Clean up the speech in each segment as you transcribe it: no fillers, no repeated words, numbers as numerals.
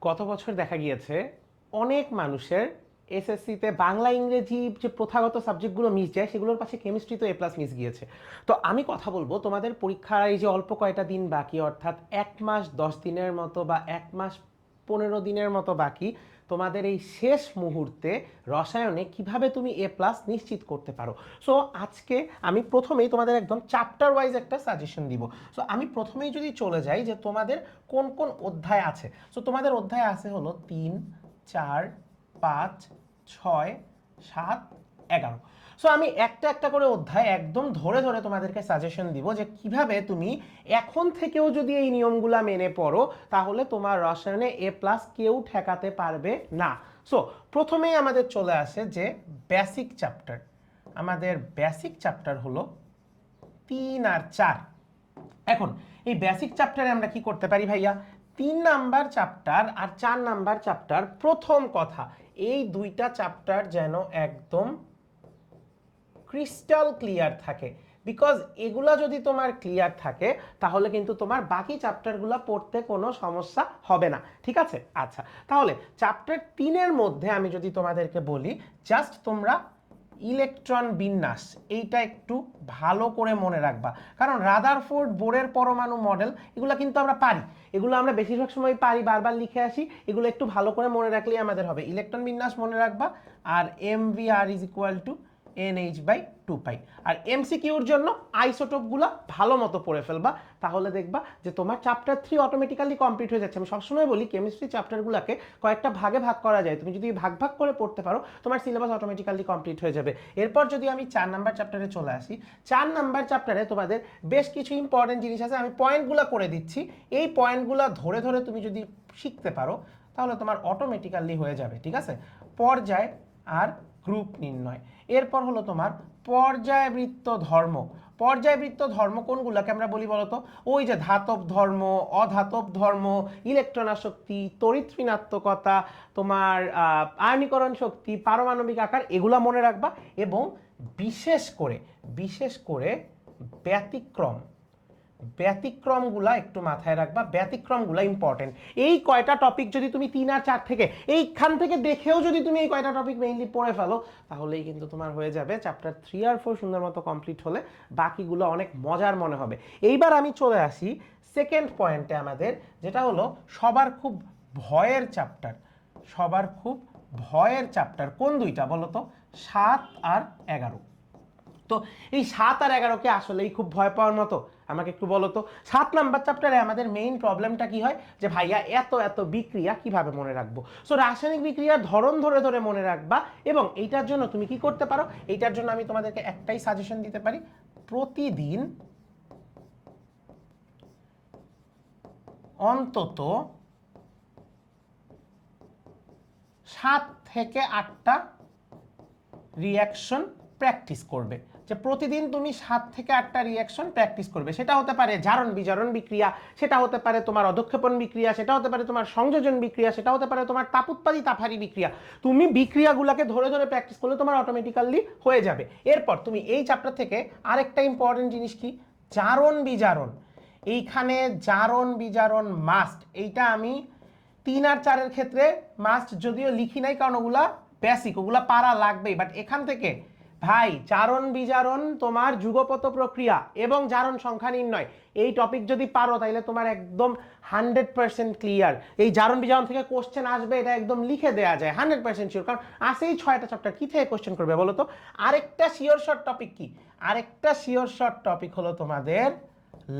গত বছর দেখা গিয়েছে অনেক মানুষের এসএসসিতে বাংলা ইংরেজি যে প্রথাগত সাবজেক্টগুলো মিস যায় সেগুলোর পাশে কেমিস্ট্রি তো A+ মিস গিয়েছে। তো আমি কথা বলবো তোমাদের পরীক্ষার এই যে অল্প কয়টা দিন বাকি, অর্থাৎ 1 মাস 10 দিনের মতো বা 1 মাস 15 দিনের মতো বাকি, তোমাদের এই শেষ মুহূর্তে রসায়নে কিভাবে তুমি A+ নিশ্চিত করতে পারো। সো আজকে আমি প্রথমেই তোমাদের একদম চ্যাপ্টার ওয়াইজ একটা সাজেশন দিব। সো আমি প্রথমেই যদি চলে যাই যে তোমাদের কোন কোন অধ্যায় আছে। সো তোমাদের অধ্যায় আছে হলো 3, 4, 5, 6, 7, 11। সো আমি একটা একটা করে অধ্যায় একদম ধরে ধরে তোমাদেরকে সাজেশন দিব যে কিভাবে তুমি এখন থেকেও যদি এই নিয়মগুলা মেনে পড়ো তাহলে তোমার রসায়নে A+ কেউ ঠেকাতে পারবে না। সো প্রথমেই আমাদের চলে আসে যে বেসিক চ্যাপ্টার। আমাদের বেসিক চ্যাপ্টার হলো 3 আর 4। এখন এই বেসিক চ্যাপ্টারে আমরা কি করতে পারি ভাইয়া? 3 নাম্বার চ্যাপ্টার আর 4 নাম্বার চ্যাপ্টার, প্রথম কথা এই দুইটা চ্যাপ্টার যেন একদম ক্রিস্টাল ক্লিয়ার থাকে। বিকজ এগুলা যদি তোমার ক্লিয়ার থাকে তাহলে কিন্তু তোমার বাকি চ্যাপ্টারগুলো পড়তে কোনো সমস্যা হবে না। ঠিক আছে? আচ্ছা, তাহলে চ্যাপ্টার 3-এর মধ্যে আমি যদি তোমাদেরকে বলি, জাস্ট তোমরা ইলেকট্রন বিন্যাস এইটা একটু ভালো করে মনে রাখবা। কারণ রাদারফোর্ড বোরের পরমাণু মডেল এগুলো কিন্তু আমরা পারি, এগুলো আমরা বেশিরভাগ সময় পারি, বারবার লিখে আসি, এগুলো একটু ভালো করে মনে রাখলেই আমাদের হবে। ইলেকট্রন বিন্যাস মনে রাখবা, আর MVR is equal to NH/2π। আর MCQর জন্য আইসোটোপগুলো ভালো মতো পড়ে ফেলবা, তাহলে দেখবা যে তোমার চ্যাপ্টার 3 অটোমেটিক্যালি কমপ্লিট হয়ে যাচ্ছে। আমি সবসময় বলি কেমিস্ট্রি চ্যাপ্টারগুলোকে কয়েকটা ভাগে ভাগ করা যায়, তুমি যদি ভাগ ভাগ করে পড়তে পারো তোমার সিলেবাস অটোমেটিক্যালি কমপ্লিট হয়ে যাবে। এরপর যদি আমি 4 নাম্বার চ্যাপ্টারে চলে আসি, 4 নাম্বার চ্যাপ্টারে তোমাদের বেশ কিছু ইম্পর্টেন্ট জিনিস আছে, আমি পয়েন্টগুলো করে দিচ্ছি। এই পয়েন্টগুলো ধরে ধরে তুমি যদি শিখতে পারো তাহলে তোমার অটোমেটিক্যালি হয়ে যাবে। ঠিক আছে? পর্যায় আর গ্রুপ নির্ণয়, এরপর হলো তোমার পর্যায়বৃত্ত ধর্ম। পর্যায়বৃত্ত ধর্ম কোনগুলোকে আমরা বলি বলতো? ওই যে ধাতব ধর্ম, অধাতব ধর্ম, ইলেকট্রন আসক্তি, তড়িৎ ঋণাত্মকতা, তোমার আয়নীকরণ শক্তি, পারমাণবিক আকার, এগুলা মনে রাখবা। এবং বিশেষ করে ব্যতিক্রম, ব্যতিক্রমগুলা একটু মাথায় রাখবা। ব্যতিক্রমগুলা ইম্পর্টেন্ট। এই কয়টা টপিক যদি তুমি 3 আর 4 থেকে এইখান থেকে দেখেও যদি তুমি এই কয়টা টপিক মেইনলি পড়ে ফেলো তাহলেই কিন্তু তোমার হয়ে যাবে চ্যাপ্টার 3 আর 4 সুন্দর মতো কমপ্লিট হলে বাকিগুলো অনেক মজার মনে হবে। এইবার আমি চলে আসি সেকেন্ড পয়েন্টে আমাদের, যেটা হলো সবার খুব ভয়ের চ্যাপ্টার। সবার খুব ভয়ের চ্যাপ্টার কোন দুইটা বলো তো? 7 আর 11। তো এই 7 আর 11কে আসলেই খুব ভয় পাওয়ার মতো? আমাকে একটু বলো তো। 7 নাম্বার চ্যাপ্টারে আমাদের মেইন প্রবলেমটা কি হয় যে ভাইয়া এত এত বিক্রিয়া কিভাবে মনে রাখবো। সো রাসায়নিক বিক্রিয়ার ধরন ধরে ধরে মনে রাখবা। এবং এইটার জন্য তুমি কি করতে পারো, এইটার জন্য আমি তোমাদেরকে একটাই সাজেশন দিতে পারি, প্রতিদিন অন্তত 7 থেকে 8টা রিয়াকশন প্র্যাকটিস করবে। যে প্রতিদিন তুমি 7 থেকে 8টা রিয়াকশন প্র্যাকটিস করবে। সেটা হতে পারে জারণ বিজারণ বিক্রিয়া, সেটা হতে পারে তোমার অধক্ষেপণ বিক্রিয়া, সেটা হতে পারে তোমার সংযোজন বিক্রিয়া, সেটা হতে পারে তোমার তাপোৎপাদী তাপহারী বিক্রিয়া। তুমি বিক্রিয়াগুলোকে ধরে ধরে প্র্যাকটিস করলে তোমার অটোমেটিক্যালি হয়ে যাবে। এরপর তুমি এই চ্যাপ্টার থেকে আরেকটা ইম্পর্টেন্ট জিনিস কি, জারণ বিজারণ। এইখানে জারণ বিজারণ মাস্ট, এইটা আমি 3 আর 4-এর ক্ষেত্রে মাস্ট যদিও লিখি নাই, কারণ ওগুলা বেসিক, ওগুলা পারা লাগবেই। বাট এখান থেকে ভাই জারণ বিজারণ, তোমার যুগপত প্রক্রিয়া এবং জারণ সংখ্যা নির্ণয়, এই টপিক যদি পারো তাহলে তোমার একদম 100% ক্লিয়ার। এই জারণ বিজারণ থেকে কোশ্চেন আসবে এটা একদম লিখে দেওয়া যায় 100% শিওর, কারণ আসেই 6টা চ্যাপ্টার, কি থেকে কোশ্চেন করবে বলো তো? আরেকটা শিওর শর্ট টপিক কি? আরেকটা শিওর শর্ট টপিক হলো তোমাদের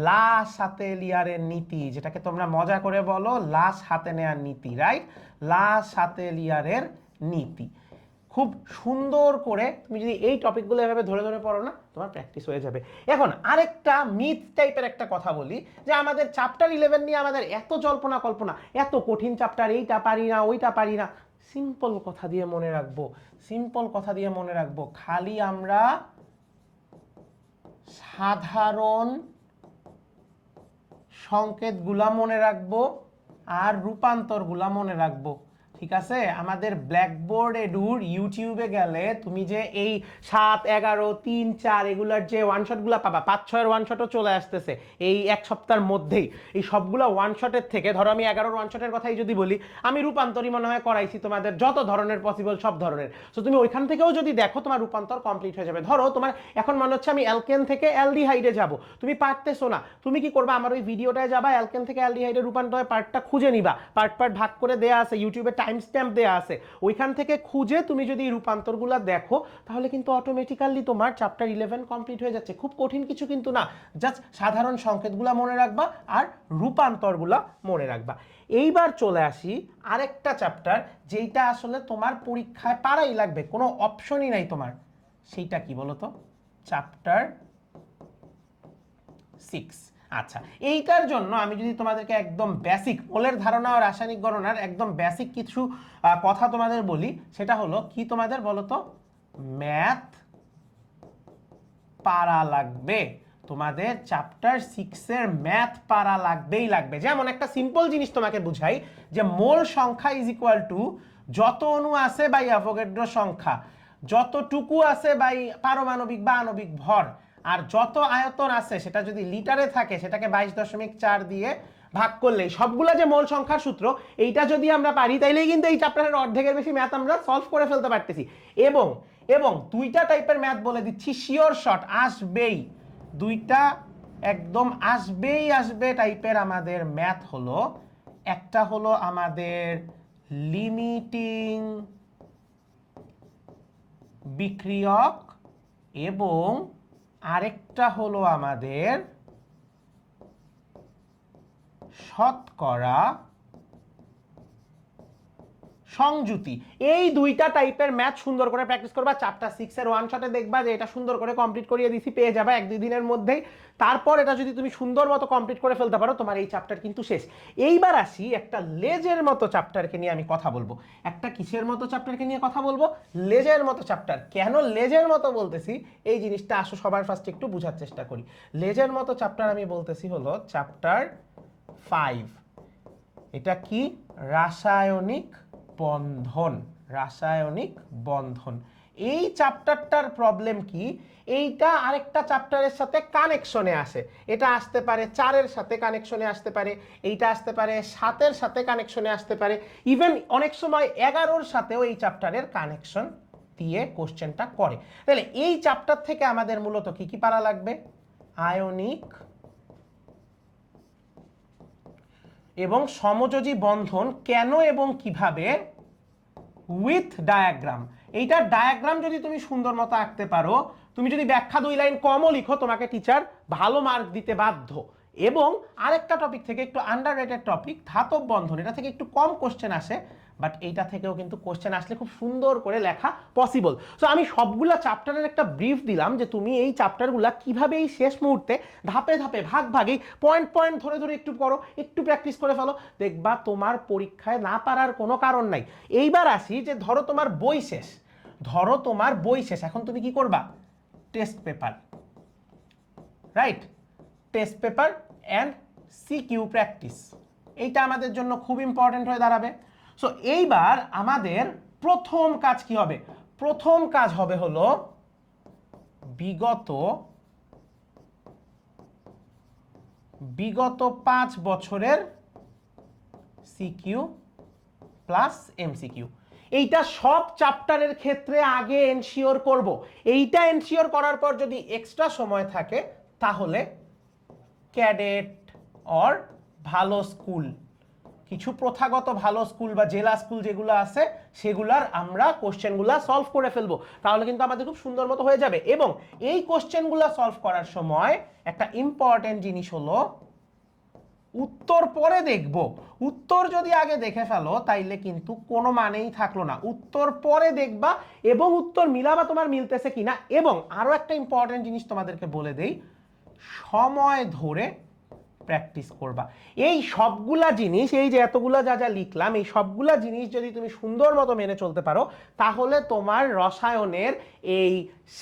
লা সাতেলিয়ারের নীতি, যেটাকে তোমরা মজা করে বলো লাশ হাতে নেয়ার নীতি, রাইট? লা সাতেলিয়ারের নীতি খুব সুন্দর করে তুমি যদি এই টপিকগুলো এভাবে ধরে ধরে পড়ো না, তোমার প্র্যাকটিস হয়ে যাবে। এখন আরেকটা মিথ টাইপের একটা কথা বলি, যে আমাদের চ্যাপ্টার 11 নিয়ে আমাদের এত জল্পনা কল্পনা, এত কঠিন চ্যাপ্টার, এইটা পারি না ওইটা পারি না। সিম্পল কথা দিয়ে মনে রাখবো, সিম্পল কথা দিয়ে মনে রাখবো, খালি আমরা সাধারণ সংকেতগুলা মনে রাখবো আর রূপান্তরগুলা মনে রাখবো। ঠিক আছে, আমাদের ব্ল্যাকবোর্ড এডুর ইউটিউবে গেলে তুমি যে এই 7, 11, 3, 4 এগুলার যে ওয়ান শটগুলো পাবা, 5, 6 ওয়ান শটও চলে আসতেছে এই এক সপ্তাহের মধ্যেই। এই সবগুলো ওয়ান শটের থেকে ধরো আমি 11 ওয়ান শটের কথাই যদি বলি, আমি রূপান্তরই মনে হয় করাইছি তোমাদের যত ধরনের পসিবল সব ধরনের। সো তুমি ওইখান থেকেও যদি দেখো তোমার রূপান্তর কমপ্লিট হয়ে যাবে। ধরো তোমার এখন মনে হচ্ছে আমি অ্যালকেন থেকে অ্যালডিহাইডে যাব, তুমি পারতেছো না, তুমি কি করবা, আমার ওই ভিডিওটায় যাবা, অ্যালকেন থেকে অ্যালডিহাইডে রূপান্তরের পার্টটা খুঁজে নিবা, পার্ট ভাগ করে দেয়া আছে ইউটিউবে, টাইম স্ট্যাম্প দেয়া আছে, ওইখান থেকে খুঁজে তুমি যদি রূপান্তরগুলো দেখো তাহলে কিন্তু অটোমেটিক্যালি তোমার চ্যাপ্টার 11 কমপ্লিট হয়ে যাচ্ছে। খুব কঠিন কিছু কিন্তু না, জাস্ট সাধারণ সংকেতগুলো মনে রাখবা আর রূপান্তরগুলো মনে রাখবা। এইবার চলে আসি আরেকটা চ্যাপ্টার যেটা আসলে তোমার পরীক্ষায় পারাই লাগবে, কোনো অপশনই নাই তোমার। সেইটা কি বলো তো? চ্যাপ্টার 6। আচ্ছা, এইটার জন্য আমি যদি তোমাদেরকে একদম বেসিক মোলের ধারণা ও রাসায়নিক গণনার একদম বেসিক কিছু কথা তোমাদের বলি, সেটা হলো কি তোমাদের বলো তো? ম্যাথ পারা লাগবে তোমাদের, চ্যাপ্টার 6 এর ম্যাথ পারা লাগবেই লাগবে। যেমন একটা সিম্পল জিনিস তোমাকে বুঝাই, যে মোল সংখ্যা ইজ ইকুয়াল টু যত অণু আছে বাই অ্যাভোগাড্রো সংখ্যা, যতটুকু আছে বাই পারমাণবিক বা আণবিক ভর, আর যত আয়তন আছে সেটা যদি লিটারে থাকে সেটাকে 22.4 দিয়ে ভাগ করলেই সবগুলা যে মোল সংখ্যার সূত্র, এইটা যদি আমরা পারি তাইলেই কিন্তু এই চ্যাপ্টারের অর্ধেকের বেশি ম্যাথ আমরা সলভ করে ফেলতে পারতেছি। এবং এবং দুইটা টাইপের ম্যাথ বলে দিচ্ছি, শিওর শট আসবেই, দুইটা একদম আসবে টাইপের আমাদের ম্যাথ হলো, একটা হলো আমাদের লিমিটিং বিক্রিয়ক এবং আরেকটা হলো আমাদের শতকরা সংযুতি। এই দুইটা টাইপের ম্যাথ সুন্দর করে প্র্যাকটিস করবা, চ্যাপ্টার 6 এর ওয়ান শটে দেখবা যে এটা সুন্দর করে কমপ্লিট করিয়ে দিছি, পেয়ে যাবা 1-2 দিনের মধ্যেই। তারপর এটা যদি তুমি সুন্দর মতো কমপ্লিট করে ফেলতে পারো তোমার এই চ্যাপ্টার কিন্তু শেষ। এইবার আসি একটা লেজের মতো চ্যাপ্টারকে নিয়ে আমি কথা বলবো। একটা কিসের মতো চ্যাপ্টারকে নিয়ে কথা বলবো? লেজের মতো চ্যাপ্টার। কেন লেজের মতো বলতেছি এই জিনিসটা আসো সবার ফার্স্টে একটু বোঝার চেষ্টা করি। লেজের মতো চ্যাপ্টার আমি বলতেছি হলো চ্যাপ্টার 5। এটা কি? রাসায়নিক বন্ধন। রাসায়নিক বন্ধন। এই চ্যাপ্টারটার প্রবলেম কি? এইটা আরেকটা চ্যাপ্টারের সাথে কানেকশনে আসে। এটা আসতে পারে 4-এর সাথে কানেকশনে আসতে পারে, এইটা আসতে পারে 7-এর সাথে কানেকশনে আসতে পারে, ইভেন অনেক সময় 11-ওর সাথেও এই চ্যাপ্টারের কানেকশন দিয়ে কোশ্চেনটা করে। তাহলে এই চ্যাপ্টার থেকে আমাদের মূলত কি কি পারা লাগবে? আয়নিক এবং সমযোজী বন্ধন কেন এবং কিভাবে, উইথ ডায়াগ্রাম। এইটার ডায়াগ্রাম যদি তুমি সুন্দর মতো আঁকতে পারো, তুমি যদি ব্যাখ্যা 2 লাইন কমও লিখো, তোমাকে টিচার ভালো মার্ক দিতে বাধ্য। এবং আরেকটা টপিক থেকে একটু আন্ডাররেটেড টপিক, ধাতব বন্ধন, এটা থেকে একটু কম কোশ্চেন আসে, বাট এইটা থেকেও কিন্তু কোশ্চেন আসলে খুব সুন্দর করে লেখা পসিবল। সো আমি সবগুলা চ্যাপ্টারের একটা ব্রিফ দিলাম যে তুমি এই চ্যাপ্টারগুলা কিভাবে এই শেষ মুহূর্তে ধাপে ধাপে ভাগ ভাগেই পয়েন্ট ধরে ধরে একটু করো, একটু প্র্যাকটিস করে ফেলো, দেখবা তোমার পরীক্ষায় না পারার কোনো কারণ নাই। এইবার আসি যে ধরো তোমার বই শেষ, এখন তুমি কি করবা? Test paper, right? Test paper and CQ practice, এইটা আমাদের জন্য খুব ইম্পর্টেন্ট হয়ে দাঁড়াবে। সো এইবার আমাদের প্রথম কাজ কি হবে? প্রথম কাজ হবে হলো বিগত 5 বছরের সিকিউ প্লাস এমসিকিউ। এইটা সব চ্যাপ্টারের ক্ষেত্রে আগে এনশিওর করব। এইটা এনশিওর করার পর যদি এক্সট্রা সময় থাকে তাহলে ক্যাডেট অর ভালো স্কুল, কিছু প্রথাগত ভালো স্কুল বা জেলা স্কুল যেগুলো আছে সেগুলার আমরা কোশ্চেনগুলো সলভ করে ফেলবো, তাহলে কিন্তু আমাদের খুব সুন্দর মতো হয়ে যাবে। এবং এই কোশ্চেনগুলো সলভ করার সময় একটা ইম্পর্টেন্ট জিনিস হলো উত্তর পরে দেখব। উত্তর যদি আগে দেখে ফেলো তাইলে কিন্তু কোনো মানেই থাকলো না। উত্তর পরে দেখবা এবং উত্তর মিলাবা তোমার মিলতেছে কিনা। এবং আরো একটা ইম্পর্টেন্ট জিনিস তোমাদেরকে বলে দেই, সময় ধরে প্র্যাকটিস করবা। এই সবগুলা জিনিস, এই যে এতগুলা যা যা লিখলাম, এই সবগুলা জিনিস যদি তুমি সুন্দর মতো মেনে চলতে পারো, তাহলে তোমার রসায়নের এই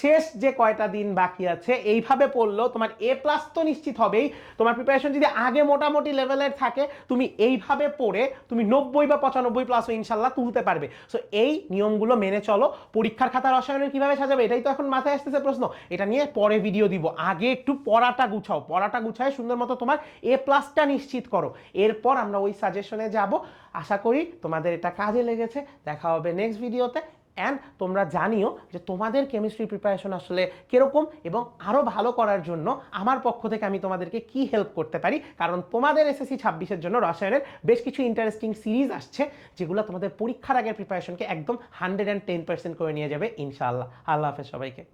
শেষ যে কয়টা দিন বাকি আছে এইভাবে পড়লেও তোমার এ প্লাস তো নিশ্চিত হবেই। তোমার প্রিপারেশন যদি আগে মোটামুটি লেভেলের থাকে, তুমি এইভাবে পড়ে তুমি 90 বা 95+ ইনশাল্লাহ তুলতে পারবে। সো এই নিয়মগুলো মেনে চলো। পরীক্ষার খাতা রসায়নের কিভাবে সাজাবে এটাই তো এখন মাথায় আসতেছে প্রশ্ন, এটা নিয়ে পরে ভিডিও দিব। আগে একটু পড়াটা গুছাও, পড়াটা গুছায় সুন্দর মতো তোমার এ প্লাসটা নিশ্চিত করো, এরপর আমরা ওই সাজেশনে যাব। আশা করি তোমাদের এটা কাজে লেগেছে। দেখা হবে নেক্সট ভিডিওতে। অ্যান্ড তোমরা জানিও যে তোমাদের কেমিস্ট্রি প্রিপারেশন আসলে কিরকম, এবং আরও ভালো করার জন্য আমার পক্ষ থেকে আমি তোমাদেরকে কি হেল্প করতে পারি। কারণ তোমাদের এসএসসি 26-এর জন্য রসায়নের বেশ কিছু ইন্টারেস্টিং সিরিজ আসছে, যেগুলো তোমাদের পরীক্ষার আগের প্রিপারেশনকে একদম 110% করে নিয়ে যাবে ইনশাআল্লাহ। আল্লাহ হাফেজ সবাইকে।